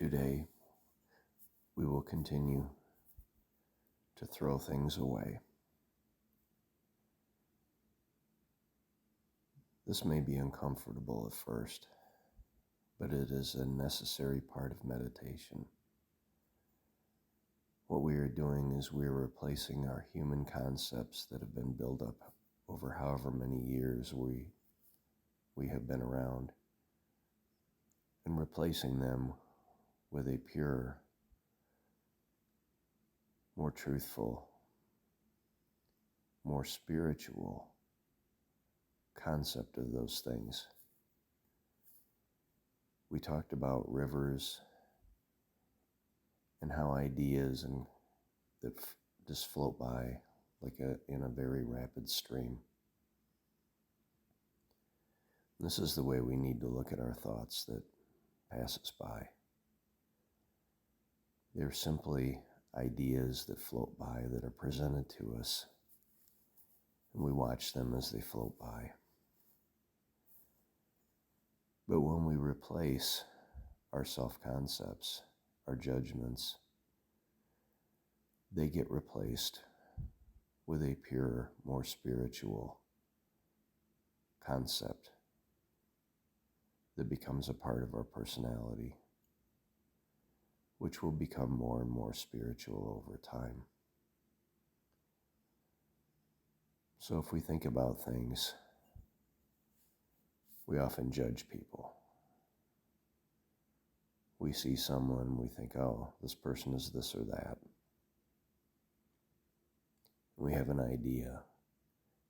Today, we will continue to throw things away. This may be uncomfortable at first, but it is a necessary part of meditation. What we are doing is we are replacing our human concepts that have been built up over however many years we have been around, and replacing them with a pure, more truthful, more spiritual concept of those things. We talked about rivers and how ideas that just float by like in a very rapid stream. This is the way we need to look at our thoughts that pass us by. They're simply ideas that float by, that are presented to us, and we watch them as they float by. But when we replace our self-concepts, our judgments, they get replaced with a purer, more spiritual concept that becomes a part of our personality, which will become more and more spiritual over time. So if we think about things, we often judge people. We see someone, we think, oh, this person is this or that. We have an idea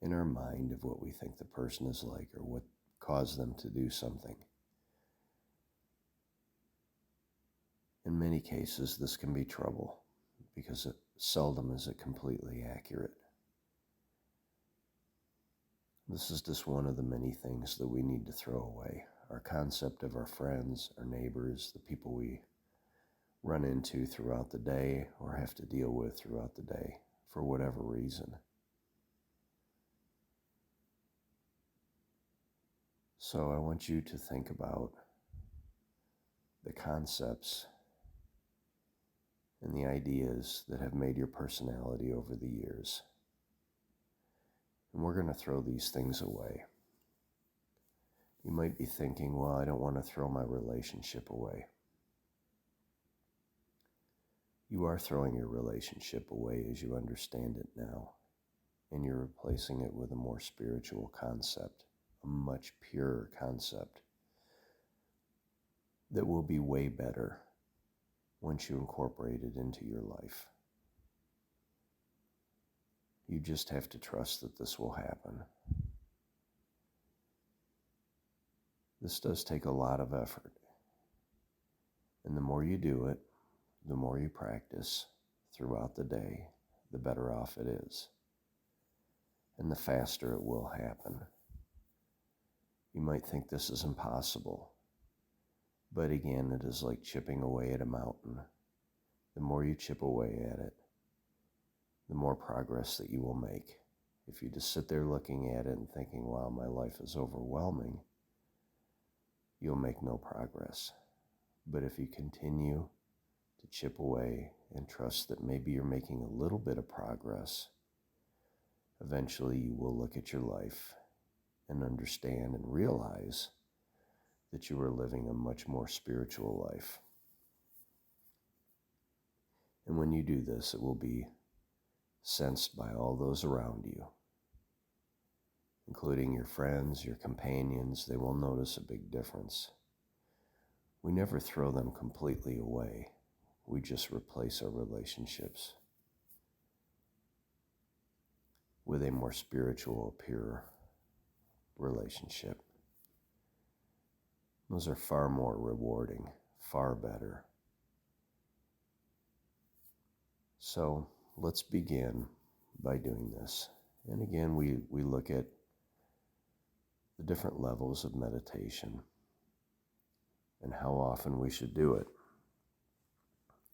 in our mind of what we think the person is like or what caused them to do something. In many cases, this can be trouble because seldom is it completely accurate. This is just one of the many things that we need to throw away. Our concept of our friends, our neighbors, the people we run into throughout the day or have to deal with throughout the day for whatever reason. So I want you to think about the concepts and the ideas that have made your personality over the years. And we're going to throw these things away. You might be thinking, well, I don't want to throw my relationship away. You are throwing your relationship away as you understand it now, and you're replacing it with a more spiritual concept, a much purer concept that will be way better once you incorporate it into your life. You just have to trust that this will happen. This does take a lot of effort. And the more you do it, the more you practice throughout the day, the better off it is. And the faster it will happen. You might think this is impossible. But again, it is like chipping away at a mountain. The more you chip away at it, the more progress that you will make. If you just sit there looking at it and thinking, wow, my life is overwhelming, you'll make no progress. But if you continue to chip away and trust that maybe you're making a little bit of progress, eventually you will look at your life and understand and realize that you are living a much more spiritual life. And when you do this, it will be sensed by all those around you, including your friends, your companions. They will notice a big difference. We never throw them completely away. We just replace our relationships with a more spiritual, pure relationship. Those are far more rewarding, far better. So let's begin by doing this. And again, we look at the different levels of meditation and how often we should do it.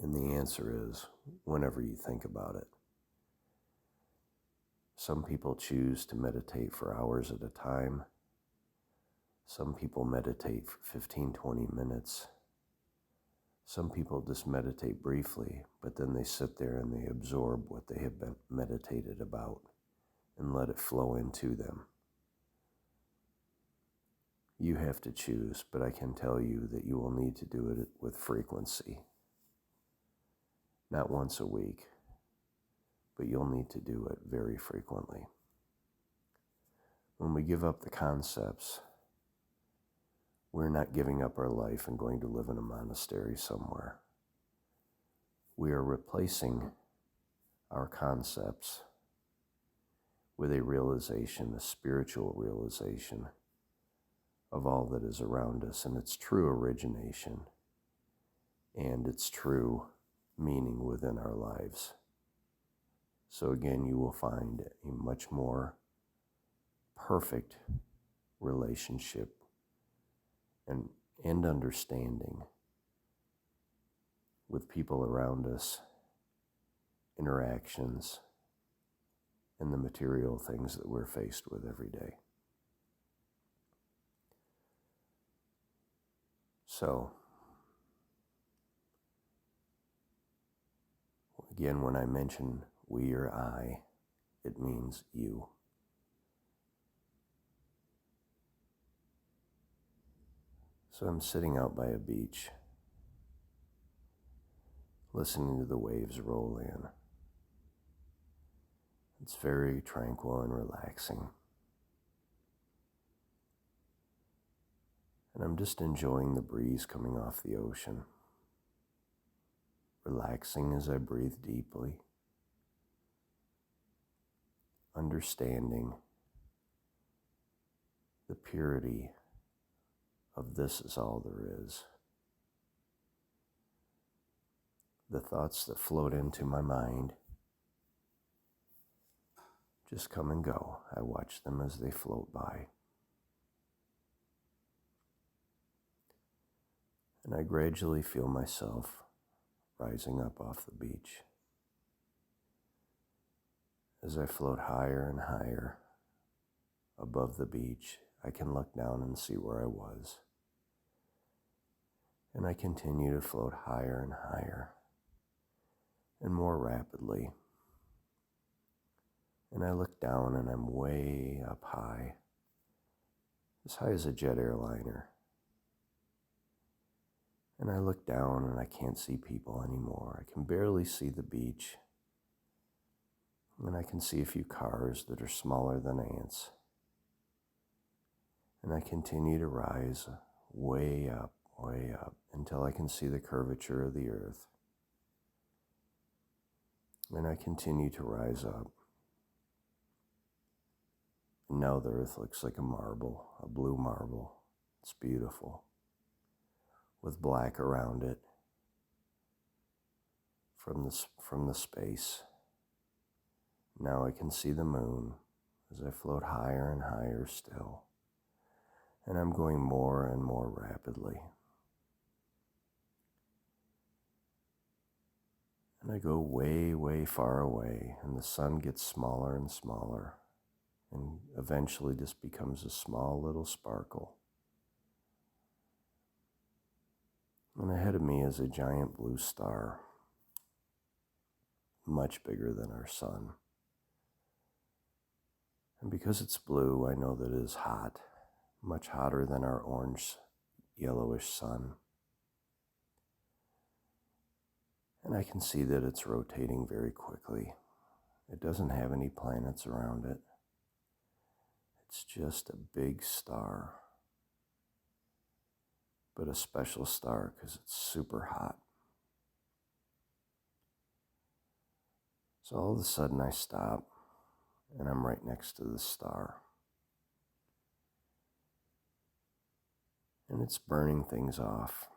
And the answer is whenever you think about it. Some people choose to meditate for hours at a time. Some people meditate for 15, 20 minutes. Some people just meditate briefly, but then they sit there and they absorb what they have been meditated about and let it flow into them. You have to choose, but I can tell you that you will need to do it with frequency. Not once a week, but you'll need to do it very frequently. When we give up the concepts, we're not giving up our life and going to live in a monastery somewhere. We are replacing our concepts with a realization, a spiritual realization of all that is around us and its true origination and its true meaning within our lives. So again, you will find a much more perfect relationship and understanding with people around us, interactions, and the material things that we're faced with every day. So, again, when I mention we or I, it means you. So I'm sitting out by a beach, listening to the waves roll in. It's very tranquil and relaxing. And I'm just enjoying the breeze coming off the ocean, relaxing as I breathe deeply, understanding the purity of this is all there is. The thoughts that float into my mind just come and go. I watch them as they float by. And I gradually feel myself rising up off the beach. As I float higher and higher above the beach, I can look down and see where I was. And I continue to float higher and higher and more rapidly. And I look down and I'm way up high, as high as a jet airliner. And I look down and I can't see people anymore. I can barely see the beach. And I can see a few cars that are smaller than ants. And I continue to rise way up, until I can see the curvature of the earth. And I continue to rise up. And now the earth looks like a marble, a blue marble. It's beautiful, with black around it from the space. Now I can see the moon as I float higher and higher still. And I'm going more and more rapidly. And I go way, way far away, and the sun gets smaller and smaller, and eventually just becomes a small little sparkle. And ahead of me is a giant blue star, much bigger than our sun. And because it's blue, I know that it is hot, much hotter than our orange, yellowish sun. And I can see that it's rotating very quickly. It doesn't have any planets around it. It's just a big star, but a special star because it's super hot. So all of a sudden I stop and I'm right next to the star. And it's burning things off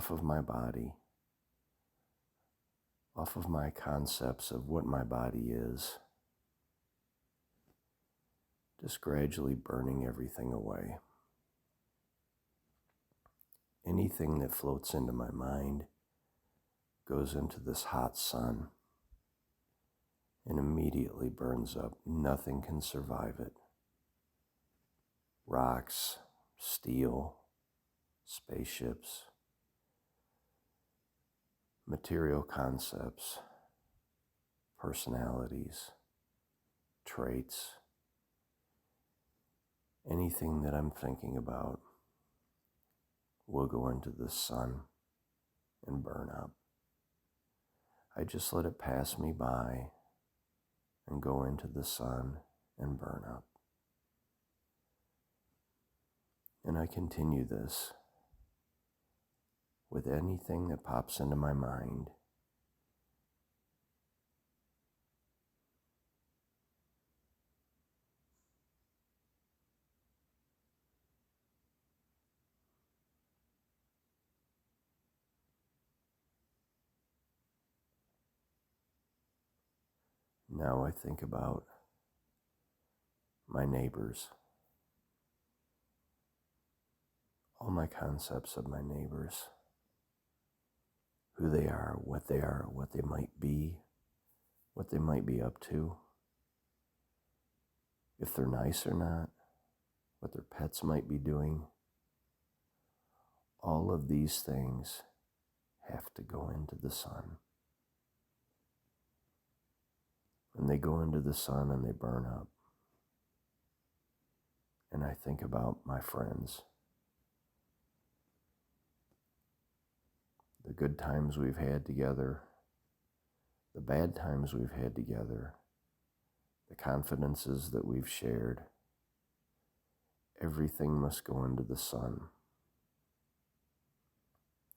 of my body, off of my concepts of what my body is, just gradually burning everything away. Anything that floats into my mind goes into this hot sun and immediately burns up. Nothing can survive it. Rocks, steel, spaceships, material concepts, personalities, traits, anything that I'm thinking about will go into the sun and burn up. I just let it pass me by and go into the sun and burn up. And I continue this with anything that pops into my mind. Now I think about my neighbors, all my concepts of my neighbors, who they are, what they might be, what they might be up to, if they're nice or not, what their pets might be doing. All of these things have to go into the sun. And they go into the sun and they burn up. And I think about my friends, the good times we've had together, the bad times we've had together, the confidences that we've shared. Everything must go into the sun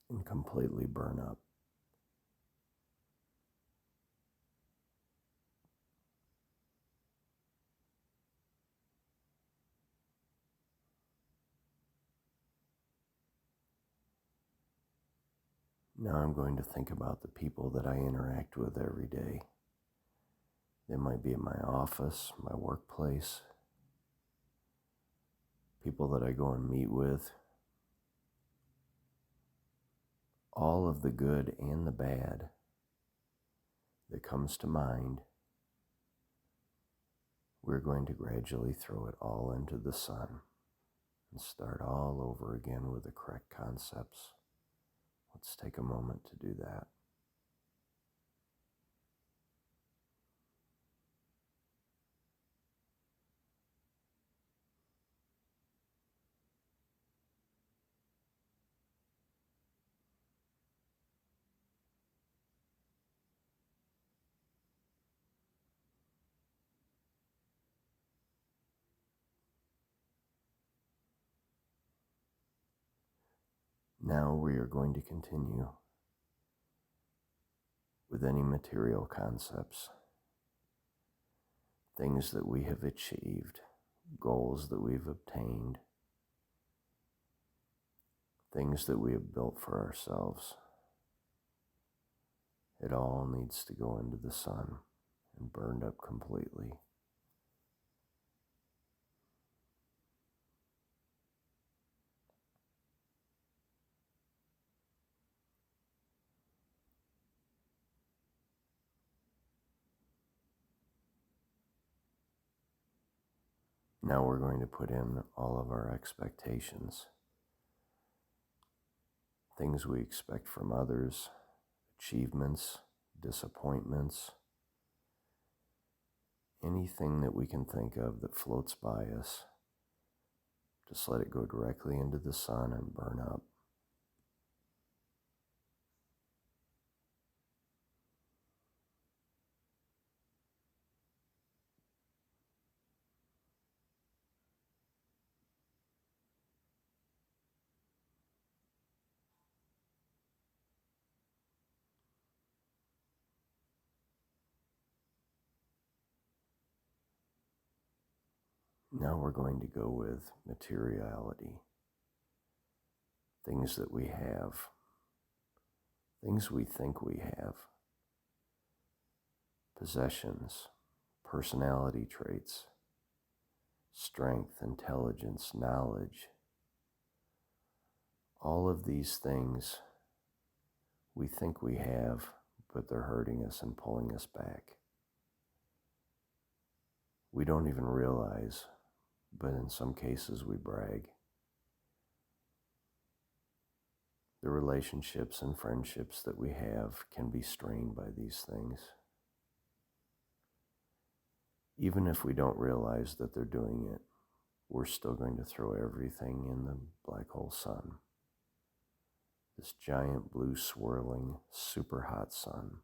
and completely burn up. Now I'm going to think about the people that I interact with every day. They might be in my office, my workplace, people that I go and meet with. All of the good and the bad that comes to mind, we're going to gradually throw it all into the sun and start all over again with the correct concepts. Let's take a moment to do that. Now we are going to continue with any material concepts, things that we have achieved, goals that we've obtained, things that we have built for ourselves. It all needs to go into the sun and burned up completely. Now we're going to put in all of our expectations, things we expect from others, achievements, disappointments, anything that we can think of that floats by us. Just let it go directly into the sun and burn up. Now we're going to go with materiality, things that we have, things we think we have, possessions, personality traits, strength, intelligence, knowledge. All of these things we think we have, but they're hurting us and pulling us back. We don't even realize, but in some cases we brag. the relationships and friendships that we have can be strained by these things. Even if we don't realize that they're doing it, we're still going to throw everything in the black hole sun. This giant blue swirling, super hot sun.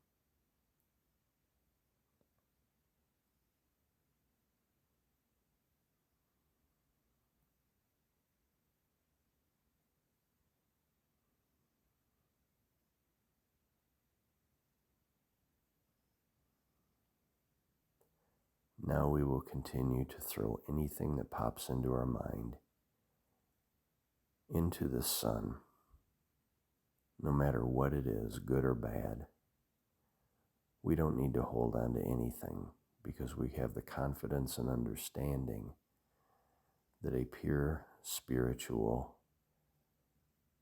Now we will continue to throw anything that pops into our mind into the sun, no matter what it is, good or bad. We don't need to hold on to anything because we have the confidence and understanding that a pure spiritual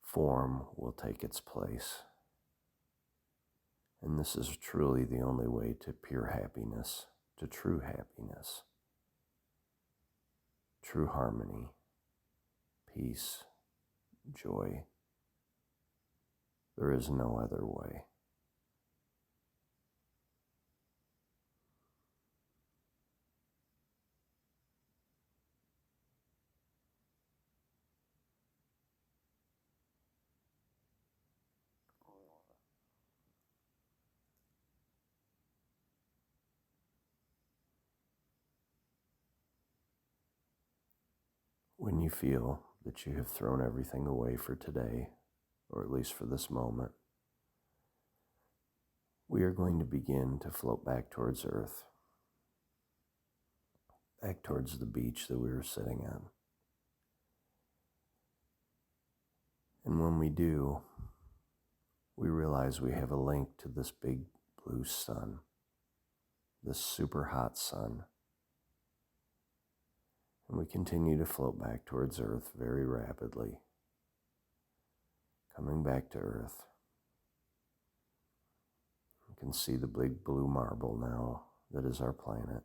form will take its place. And this is truly the only way to pure happiness, to true happiness, true harmony, peace, joy. There is no other way. When you feel that you have thrown everything away for today, or at least for this moment, we are going to begin to float back towards Earth, back towards the beach that we were sitting on. And when we do, we realize we have a link to this big blue sun, this super hot sun. And we continue to float back towards Earth very rapidly, coming back to Earth. You can see the big blue marble now that is our planet.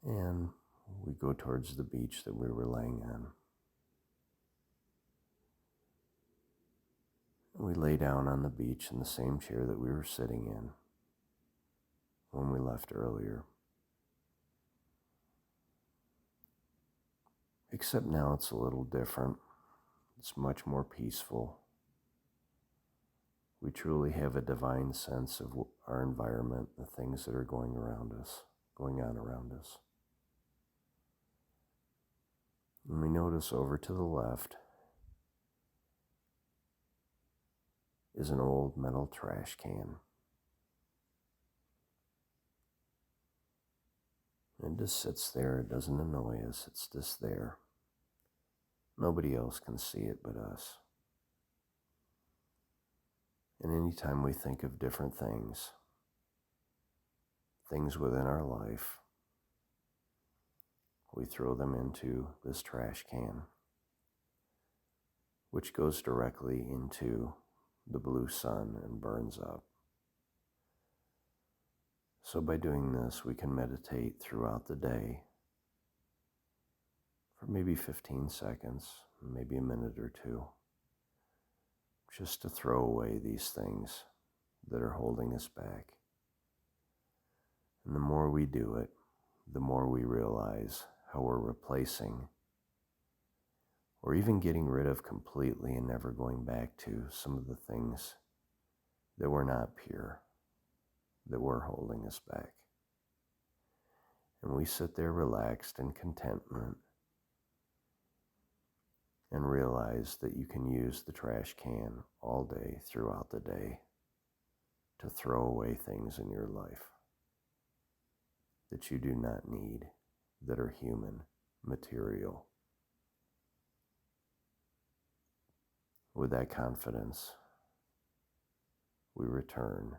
And we go towards the beach that we were laying on. We lay down on the beach in the same chair that we were sitting in when we left earlier. Except now it's a little different. It's much more peaceful. We truly have a divine sense of our environment, the things that are going on around us. And we notice over to the left is an old metal trash can. It just sits there. It doesn't annoy us. It's just there. Nobody else can see it but us. And anytime we think of different things within our life, we throw them into this trash can, which goes directly into the blue sun and burns up. So by doing this, we can meditate throughout the day for maybe 15 seconds, maybe a minute or two, just to throw away these things that are holding us back. And the more we do it, the more we realize how we're replacing or even getting rid of completely and never going back to some of the things that were not pure, that were holding us back. And we sit there relaxed in contentment and realize that you can use the trash can all day throughout the day to throw away things in your life that you do not need, that are human, material. With that confidence, we return